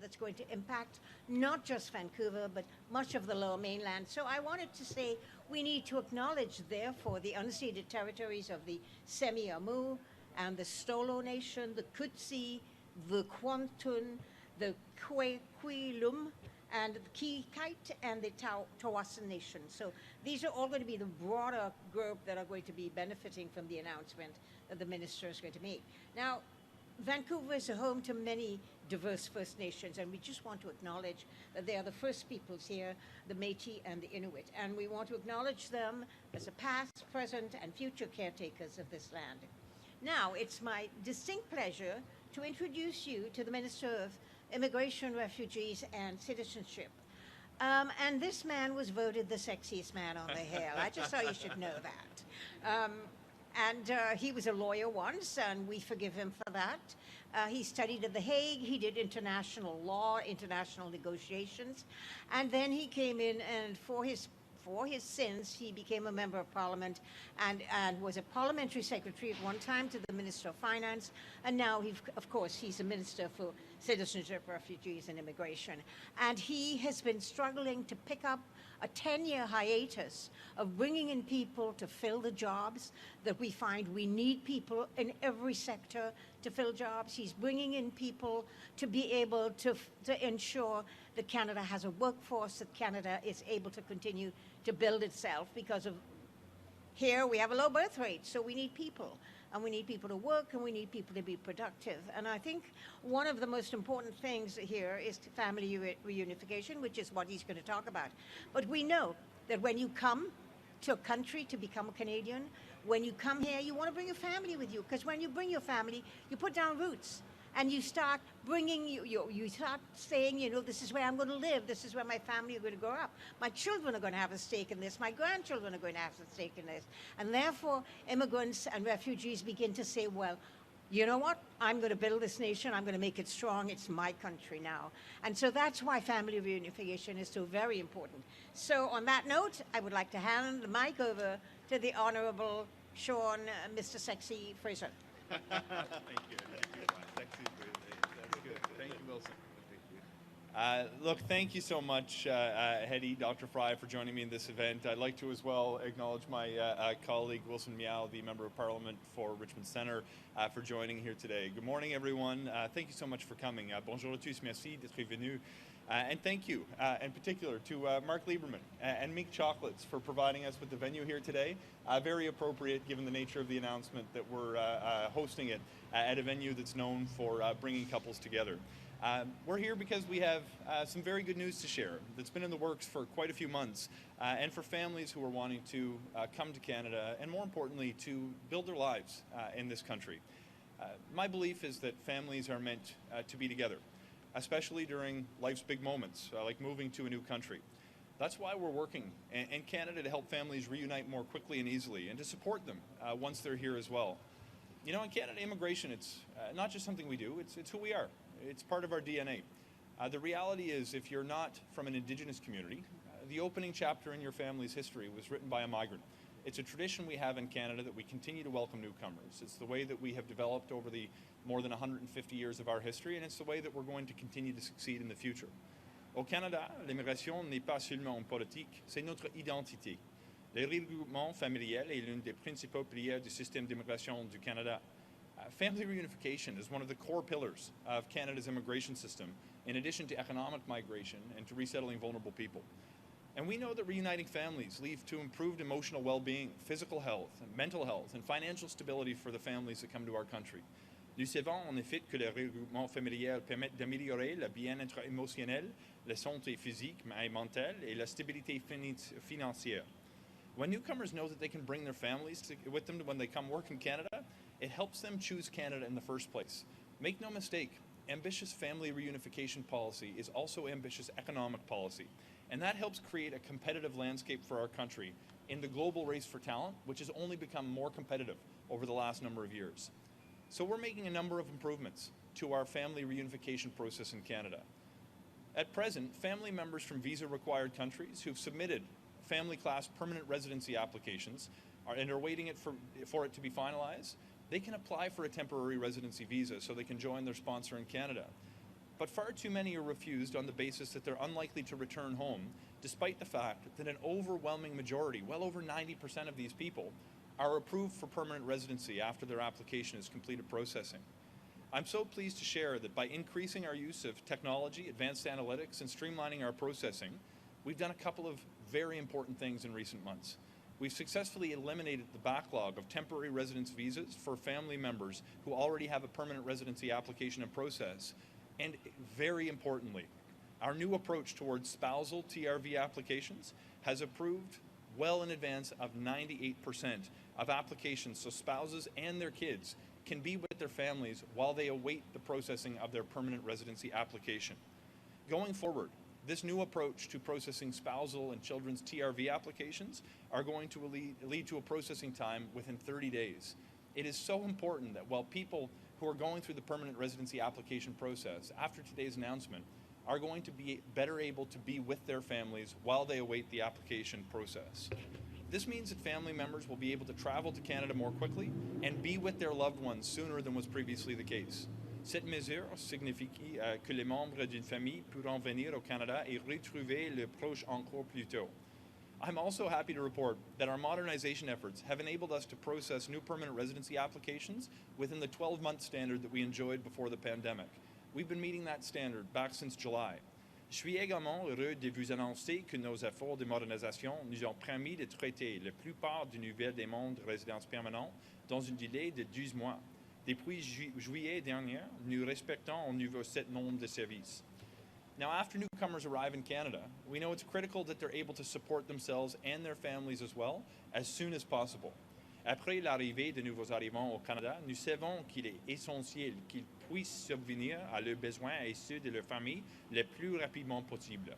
that's going to impact not just Vancouver, but much of the Lower Mainland. So I wanted to say we need to acknowledge, therefore, the unceded territories of the Semi-Amu and the Stolo Nation, the Kutsi, the Kwantun, the Kwekwilum, and the Kikite, and the Tawasan Nation. So these are all going to be the broader group that are going to be benefiting from the announcement that the minister is going to make. Now, Vancouver is a home to many diverse First Nations, and we just want to acknowledge that they are the first peoples here, the Métis and the Inuit, and we want to acknowledge them as the past, present, and future caretakers of this land. Now, it's my distinct pleasure to introduce you to the Minister of Immigration, Refugees, and Citizenship. And this man was voted the sexiest man on the Hill. I just thought you should know that. He was a lawyer once, and we forgive him for that. He studied at The Hague. He did international law, international negotiations. And then he came in, and for his sins, he became a member of parliament and was a parliamentary secretary at one time to the Minister of Finance. And now, of course, he's a Minister for Citizenship, Refugees, and Immigration. And he has been struggling to pick up a 10-year hiatus of bringing in people to fill the jobs that we find we need people in every sector to fill jobs. He's bringing in people to be able to ensure that Canada has a workforce, that Canada is able to continue to build itself, because of here we have a low birth rate, so we need people. And we need people to work, and we need people to be productive. And I think one of the most important things here is family reunification, which is what he's going to talk about. But we know that when you come to a country to become a Canadian, when you come here, you want to bring your family with you, because when you bring your family, you put down roots. And you start bringing, you start saying, you know, this is where I'm going to live. This is where my family are going to grow up. My children are going to have a stake in this. My grandchildren are going to have a stake in this. And therefore, immigrants and refugees begin to say, well, you know what? I'm going to build this nation. I'm going to make it strong. It's my country now. And so that's why family reunification is so very important. So on that note, I would like to hand the mic over to the Honourable Sean, Mr. Sexy Fraser. Thank you. That's good. Thank you, Wilson. Look, thank you so much, Hedy, Dr. Fry, for joining me in this event. I'd like to as well acknowledge my colleague, Wilson Miao, the Member of Parliament for Richmond Centre, for joining here today. Good morning, everyone. Thank you so much for coming. Bonjour à tous, merci d'être venu. And thank you, in particular, to Mark Lieberman and Mink Chocolates for providing us with the venue here today. Very appropriate, given the nature of the announcement that we're hosting it at a venue that's known for bringing couples together. We're here because we have some very good news to share that's been in the works for quite a few months, and for families who are wanting to come to Canada, and more importantly, to build their lives in this country. My belief is that families are meant to be together, especially during life's big moments, like moving to a new country. That's why we're working in Canada to help families reunite more quickly and easily, and to support them once they're here as well. You know, in Canada, immigration, it's not just something we do, it's who we are. It's part of our DNA. The reality is, if you're not from an Indigenous community, the opening chapter in your family's history was written by a migrant. It's a tradition we have in Canada that we continue to welcome newcomers. It's the way that we have developed over the more than 150 years of our history, and it's the way that we're going to continue to succeed in the future. Au Canada, l'immigration n'est pas seulement une politique, c'est notre identité. Le regroupement familial est l'une des principaux piliers du système d'immigration du Canada. Family reunification is one of the core pillars of Canada's immigration system, in addition to economic migration and to resettling vulnerable people. And we know that reuniting families leads to improved emotional well-being, physical health, and mental health, and financial stability for the families that come to our country. Nous savons en effet que le regroupement familial permet d'améliorer le bien-être émotionnel, la santé physique et mentale, et la stabilité financière. When newcomers know that they can bring their families with them when they come work in Canada, it helps them choose Canada in the first place. Make no mistake, ambitious family reunification policy is also ambitious economic policy. And that helps create a competitive landscape for our country in the global race for talent, which has only become more competitive over the last number of years. So we're making a number of improvements to our family reunification process in Canada. At present, family members from visa-required countries who've submitted family class permanent residency applications and are waiting for it to be finalized, they can apply for a temporary residency visa so they can join their sponsor in Canada. But far too many are refused on the basis that they're unlikely to return home, despite the fact that an overwhelming majority, well over 90% of these people, are approved for permanent residency after their application is completed processing. I'm so pleased to share that by increasing our use of technology, advanced analytics, and streamlining our processing, we've done a couple of very important things in recent months. We've successfully eliminated the backlog of temporary residence visas for family members who already have a permanent residency application in process. And very importantly, our new approach towards spousal TRV applications has approved well in advance of 98% of applications, so spouses and their kids can be with their families while they await the processing of their permanent residency application. Going forward, this new approach to processing spousal and children's TRV applications are going to lead to a processing time within 30 days. It is so important that while people who are going through the permanent residency application process after today's announcement are going to be better able to be with their families while they await the application process. This means that family members will be able to travel to Canada more quickly and be with their loved ones sooner than was previously the case. Cette mesure signifie que les membres d'une famille pourront venir au Canada et retrouver le proche encore plus tôt. I'm also happy to report that our modernization efforts have enabled us to process new permanent residency applications within the 12-month standard that we enjoyed before the pandemic. We've been meeting that standard back since July. Je suis également heureux de vous annoncer que nos efforts de modernisation nous ont permis de traiter la plupart des nouvelles demandes de résidence permanente dans un délai de 12 mois. Depuis juillet dernier, nous respectons au niveau cet nombre de services. Now, after newcomers arrive in Canada, we know it's critical that they're able to support themselves and their families as well as soon as possible. Après l'arrivée de nouveaux arrivants au Canada, nous savons qu'il est essentiel qu'ils puissent subvenir à leurs besoins et ceux de leur famille le plus rapidement possible.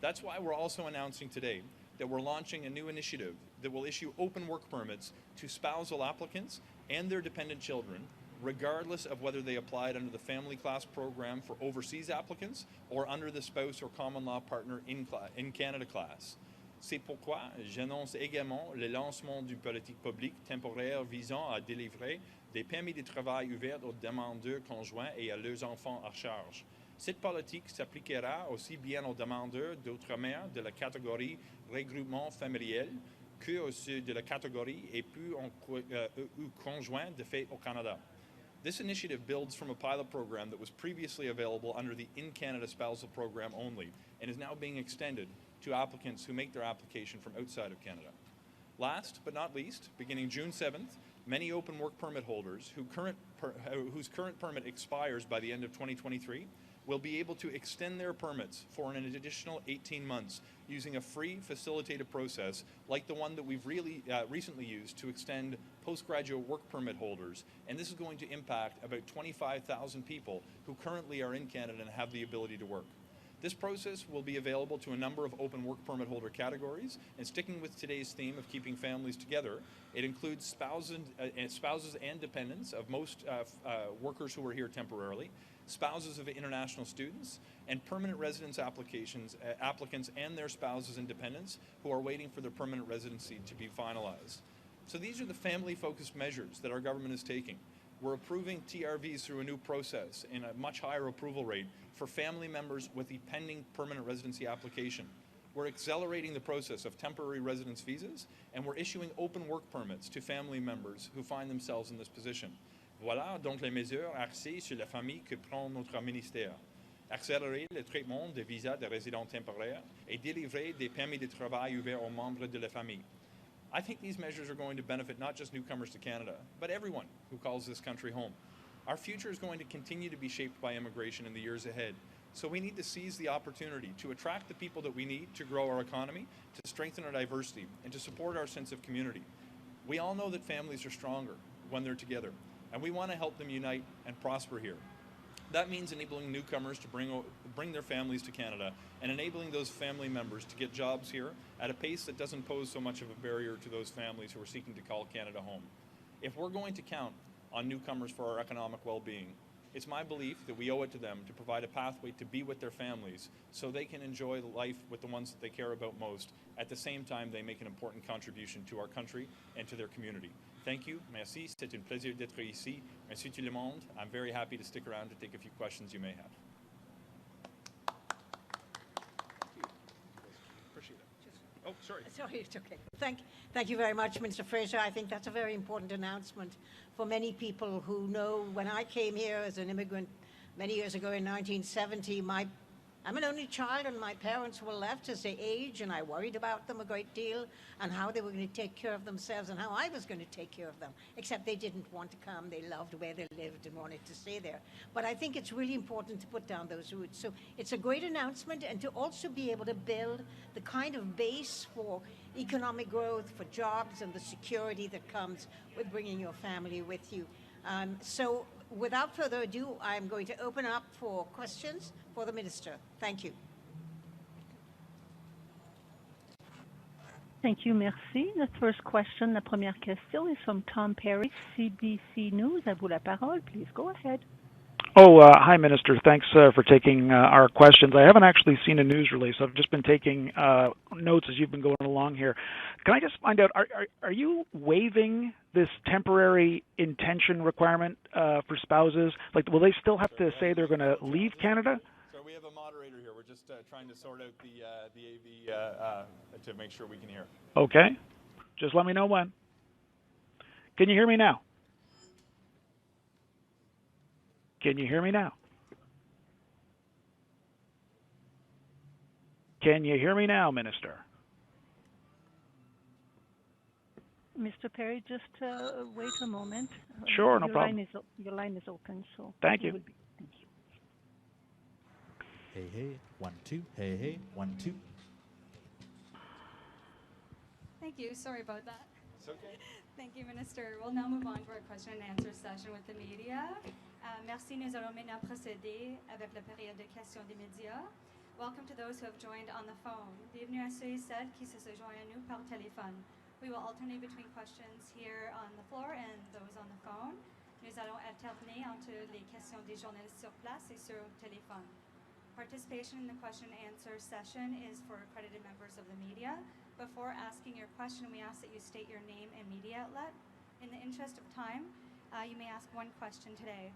That's why we're also announcing today that we're launching a new initiative that will issue open work permits to spousal applicants and their dependent children, regardless of whether they applied under the Family Class Program for overseas applicants or under the Spouse or Common Law Partner in Canada class. C'est pourquoi j'annonce également le lancement d'une politique publique temporaire visant à délivrer des permis de travail ouverts aux demandeurs conjoints et à leurs enfants à charge. Cette politique s'appliquera aussi bien aux demandeurs d'outre-mer de la catégorie regroupement familial que ceux de la catégorie époux ou conjoints de fait au Canada. This initiative builds from a pilot program that was previously available under the In Canada Spousal Program only and is now being extended to applicants who make their application from outside of Canada. Last but not least, beginning June 7th, many open work permit holders whose current permit expires by the end of 2023 will be able to extend their permits for an additional 18 months using a free facilitated process like the one that we've recently used to extend postgraduate work permit holders. And this is going to impact about 25,000 people who currently are in Canada and have the ability to work. This process will be available to a number of open work permit holder categories, and sticking with today's theme of keeping families together, it includes spouses and dependents of most workers who are here temporarily, spouses of international students, and permanent residence applicants and their spouses and dependents who are waiting for their permanent residency to be finalized. So these are the family-focused measures that our government is taking. We're approving TRVs through a new process and a much higher approval rate for family members with a pending permanent residency application. We're accelerating the process of temporary residence visas, and we're issuing open work permits to family members who find themselves in this position. Voilà donc les mesures axées sur la famille que prend notre ministère. Accélérer le traitement des visas de résidents temporaires et délivrer des permis de travail ouverts aux membres de la famille. I think these measures are going to benefit not just newcomers to Canada, but everyone who calls this country home. Our future is going to continue to be shaped by immigration in the years ahead, so we need to seize the opportunity to attract the people that we need to grow our economy, to strengthen our diversity, and to support our sense of community. We all know that families are stronger when they're together, and we want to help them unite and prosper here. That means enabling newcomers to bring their families to Canada and enabling those family members to get jobs here at a pace that doesn't pose so much of a barrier to those families who are seeking to call Canada home. If we're going to count on newcomers for our economic well-being, it's my belief that we owe it to them to provide a pathway to be with their families so they can enjoy life with the ones that they care about most. At the same time, they make an important contribution to our country and to their community. Thank you. Merci. C'est un plaisir d'être ici. Merci tout le monde. I'm very happy to stick around to take a few questions you may have. Oh, sorry. Sorry, it's okay. Thank you very much, Minister Fraser. I think that's a very important announcement for many people who know when I came here as an immigrant many years ago in 1970, I'm an only child and my parents were left as they age, and I worried about them a great deal and how they were going to take care of themselves and how I was going to take care of them, except they didn't want to come. They loved where they lived and wanted to stay there. But I think it's really important to put down those roots. So it's a great announcement, and to also be able to build the kind of base for economic growth, for jobs, and the security that comes with bringing your family with you. So without further ado, I'm going to open up for questions for the Minister. Thank you. Thank you, merci. Notre first question, la première question is from Tom Perry, CBC News. À vous la parole. Please go ahead. Hi, Minister. Thanks for taking our questions. I haven't actually seen a news release. I've just been taking notes as you've been going along here. Can I just find out, are you waiving this temporary intention requirement for spouses? Like, will they still have to say they're going to leave Canada? So we have a moderator here. We're just trying to sort out the AV to make sure we can hear. Okay. Just let me know when. Can you hear me now? Can you hear me now? Can you hear me now, Minister? Mr. Perry, just wait a moment. Sure, no problem. Your line is open, so thank you. Thank you. Hey, hey, 1, 2. Hey, hey, 1, 2. Thank you. Sorry about that. It's okay. Thank you, Minister. We'll now move on to our question and answer session with the media. Merci. Nous allons maintenant procéder avec la période de questions des médias. Welcome to those who have joined on the phone. Bienvenue à ceux et celles qui se joignent à nous par téléphone. We will alternate between questions here on the floor and those on the phone. Nous allons alterner entre les questions des journalistes sur place et sur téléphone. Participation in the question and answer session is for accredited members of the media. Before asking your question, we ask that you state your name and media outlet. In the interest of time, you may ask one question today.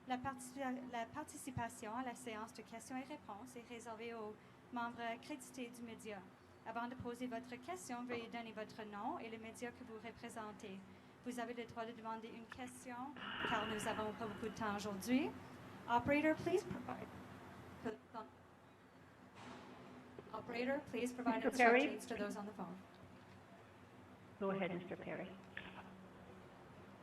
La participation à la séance de questions et réponses est réservée aux membres accrédités du média. Avant de poser votre question, veuillez donner votre nom et le média que vous représentez. Vous avez le droit de demander une question, car nous n'avons pas beaucoup de temps aujourd'hui. Operator, please provide instructions to those on the phone. Go ahead, Mr. Perry.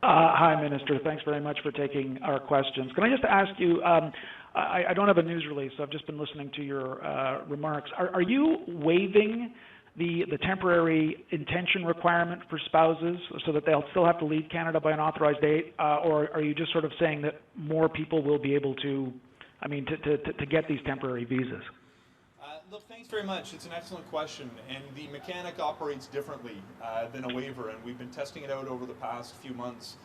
Hi, Minister. Thanks very much for taking our questions. Can I just ask you, I don't have a news release, so I've just been listening to your remarks. Are you waiving the temporary intention requirement for spouses so that they'll still have to leave Canada by an authorized date, or are you just sort of saying that more people will be able to get these temporary visas? Look, thanks very much. It's an excellent question, and the mechanic operates differently than a waiver, and we've been testing it out over the past few months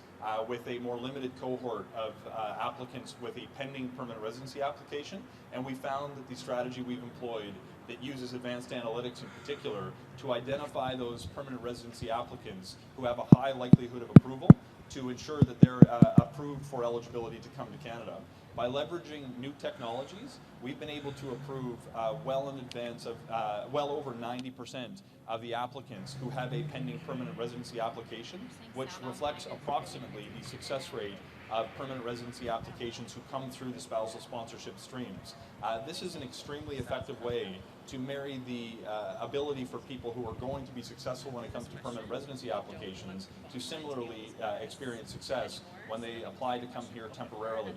with a more limited cohort of applicants with a pending permanent residency application, and we found that the strategy we've employed that uses advanced analytics in particular to identify those permanent residency applicants who have a high likelihood of approval to ensure that they're approved for eligibility to come to Canada. By leveraging new technologies, we've been able to approve well in advance of well over 90% of the applicants who have a pending permanent residency application, which reflects approximately the success rate of permanent residency applications who come through the spousal sponsorship streams. This is an extremely effective way to marry the ability for people who are going to be successful when it comes to permanent residency applications to similarly experience success when they apply to come here temporarily.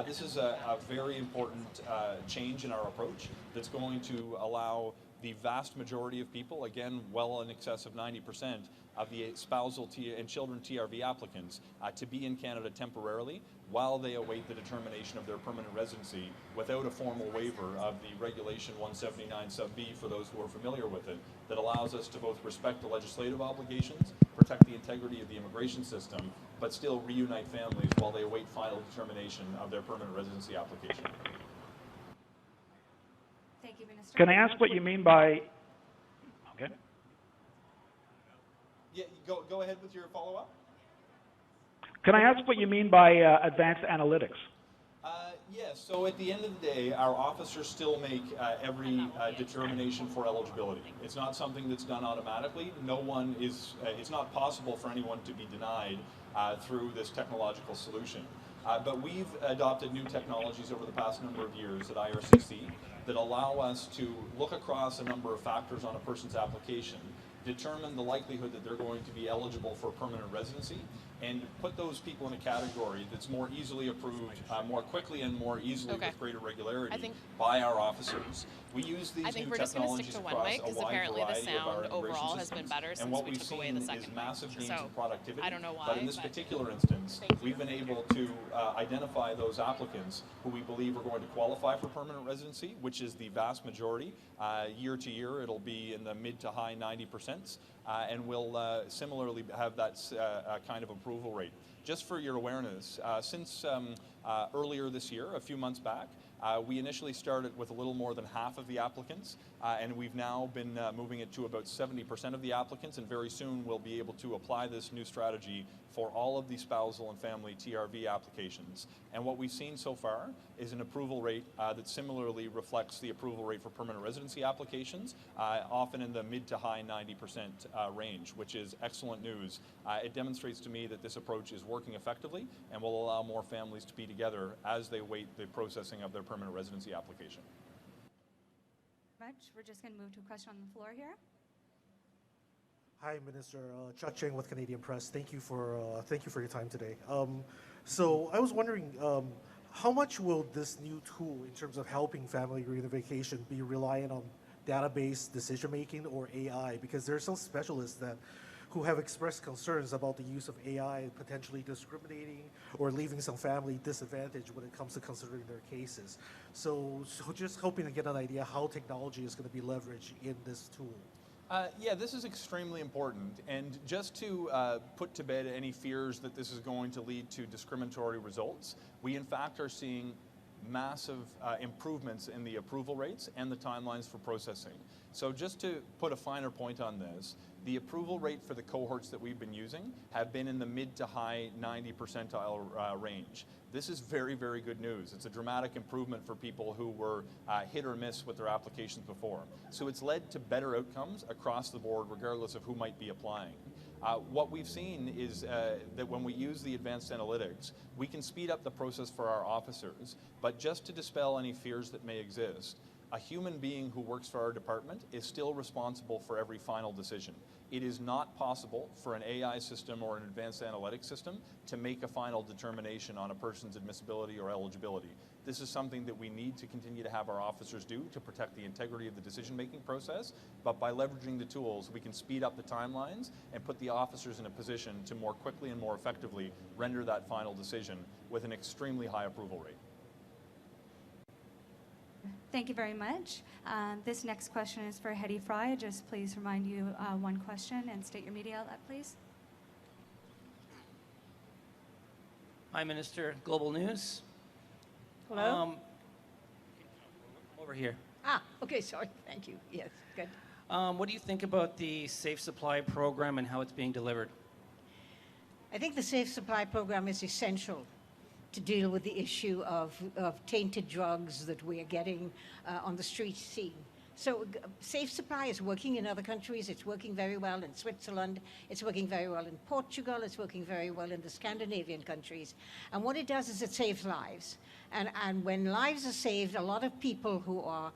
This is a very important change in our approach that's going to allow the vast majority of people, again, well in excess of 90% of the spousal and children TRV applicants to be in Canada temporarily while they await the determination of their permanent residency without a formal waiver of the Regulation 179 sub B, for those who are familiar with it, that allows us to both respect the legislative obligations, protect the integrity of the immigration system, but still reunite families while they await final determination of their permanent residency application. Thank you, Minister. Can I ask what you mean by... Okay. Yeah, go ahead with your follow-up. Can I ask what you mean by advanced analytics? Yes, so at the end of the day, our officers still make every determination for eligibility. It's not something that's done automatically. No one is, it's not possible for anyone to be denied through this technological solution. But we've adopted new technologies over the past number of years at IRCC that allow us to look across a number of factors on a person's application, determine the likelihood that they're going to be eligible for permanent residency, and put those people in a category that's more easily approved more quickly and more easily with greater regularity by our officers. We use these new technologies across a wide variety of our immigration systems, and what we've seen is massive gains in productivity. But in this particular instance, we've been able to identify those applicants who we believe are going to qualify for permanent residency, which is the vast majority. Year to year, it'll be in the mid to high 90%, and we'll similarly have that kind of approval rate. Just for your awareness, since earlier this year, a few months back, we initially started with a little more than half of the applicants, and we've now been moving it to about 70% of the applicants, and very soon we'll be able to apply this new strategy for all of the spousal and family TRV applications. And what we've seen so far is an approval rate that similarly reflects the approval rate for permanent residency applications, often in the mid to high 90% range, which is excellent news. It demonstrates to me that this approach is working effectively and will allow more families to be together as they wait the processing of their permanent residency application. We're just going to move to a question on the floor here. Hi, Minister. Chuck Cheng with Canadian Press. Thank you for your time today. So I was wondering, how much will this new tool, in terms of helping family reunification, be reliant on database decision making or AI? Because there are some specialists who have expressed concerns about the use of AI potentially discriminating or leaving some family disadvantaged when it comes to considering their cases. So just hoping to get an idea how technology is going to be leveraged in this tool. Yeah, this is extremely important, and just to put to bed any fears that this is going to lead to discriminatory results, we in fact are seeing massive improvements in the approval rates and the timelines for processing. So just to put a finer point on this, the approval rate for the cohorts that we've been using have been in the mid to high 90 percentile range. This is very, very good news. It's a dramatic improvement for people who were hit or miss with their applications before. So it's led to better outcomes across the board, regardless of who might be applying. What we've seen is that when we use the advanced analytics, we can speed up the process for our officers. But just to dispel any fears that may exist, a human being who works for our department is still responsible for every final decision. It is not possible for an AI system or an advanced analytics system to make a final determination on a person's admissibility or eligibility. This is something that we need to continue to have our officers do to protect the integrity of the decision-making process, but by leveraging the tools, we can speed up the timelines and put the officers in a position to more quickly and more effectively render that final decision with an extremely high approval rate. Thank you very much. This next question is for Hedy Fry. Just please remind you one question and state your media outlet, please. Hi, Minister. Global News. Hello? Over here. Okay, sorry. Thank you. Yes, good. What do you think about the Safe Supply program and how it's being delivered? I think the Safe Supply program is essential to deal with the issue of tainted drugs that we are getting on the street scene. So Safe Supply is working in other countries. It's working very well in Switzerland. It's working very well in Portugal. It's working very well in the Scandinavian countries. And what it does is it saves lives. And when lives are saved, a lot of people who are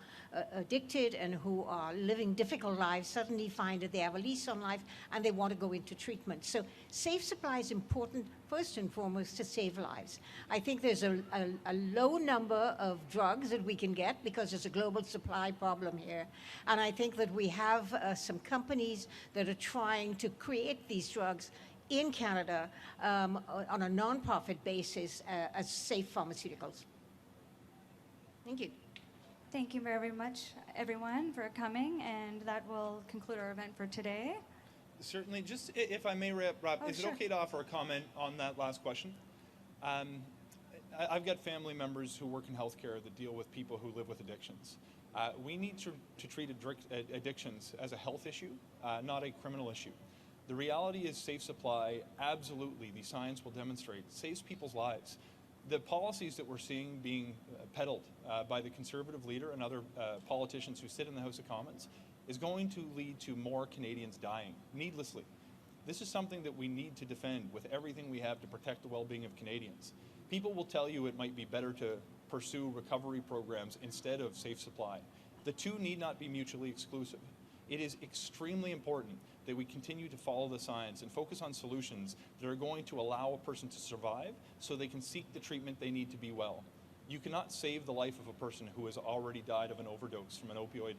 addicted and who are living difficult lives suddenly find that they have a lease on life and they want to go into treatment. So Safe Supply is important first and foremost to save lives. I think there's a low number of drugs that we can get because there's a global supply problem here. And I think that we have some companies that are trying to create these drugs in Canada on a non-profit basis as safe pharmaceuticals. Thank you. Thank you very much, everyone, for coming, and that will conclude our event for today. Certainly. Just if I may wrap, is sure. it okay to offer a comment on that last question? I've got family members who work in healthcare that deal with people who live with addictions. We need to treat addictions as a health issue, not a criminal issue. The reality is Safe Supply, absolutely, the science will demonstrate, saves people's lives. The policies that we're seeing being peddled by the Conservative leader and other politicians who sit in the House of Commons is going to lead to more Canadians dying needlessly. This is something that we need to defend with everything we have to protect the well-being of Canadians. People will tell you it might be better to pursue recovery programs instead of safe supply. The two need not be mutually exclusive. It is extremely important that we continue to follow the science and focus on solutions that are going to allow a person to survive so they can seek the treatment they need to be well. You cannot save the life of a person who has already died of an overdose from an opioid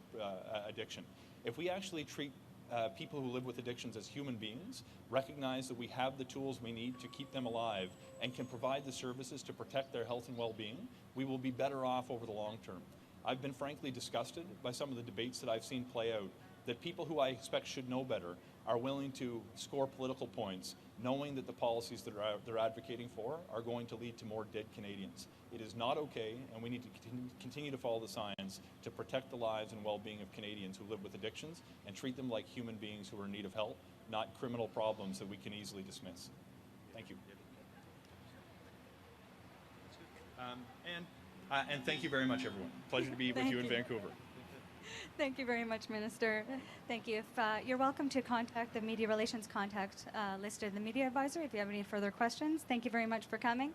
addiction. If we actually treat people who live with addictions as human beings, recognize that we have the tools we need to keep them alive and can provide the services to protect their health and well-being, we will be better off over the long term. I've been frankly disgusted by some of the debates that I've seen play out, that people who I expect should know better are willing to score political points, knowing that the policies that they're advocating for are going to lead to more dead Canadians. It is not okay, and we need to continue to follow the science to protect the lives and well-being of Canadians who live with addictions and treat them like human beings who are in need of help, not criminal problems that we can easily dismiss. Thank you. And thank you very much, everyone. Pleasure to be with you in Vancouver. Thank you very much, Minister. Thank you. You're welcome to contact the Media Relations contact listed in the Media Advisor if you have any further questions. Thank you very much for coming.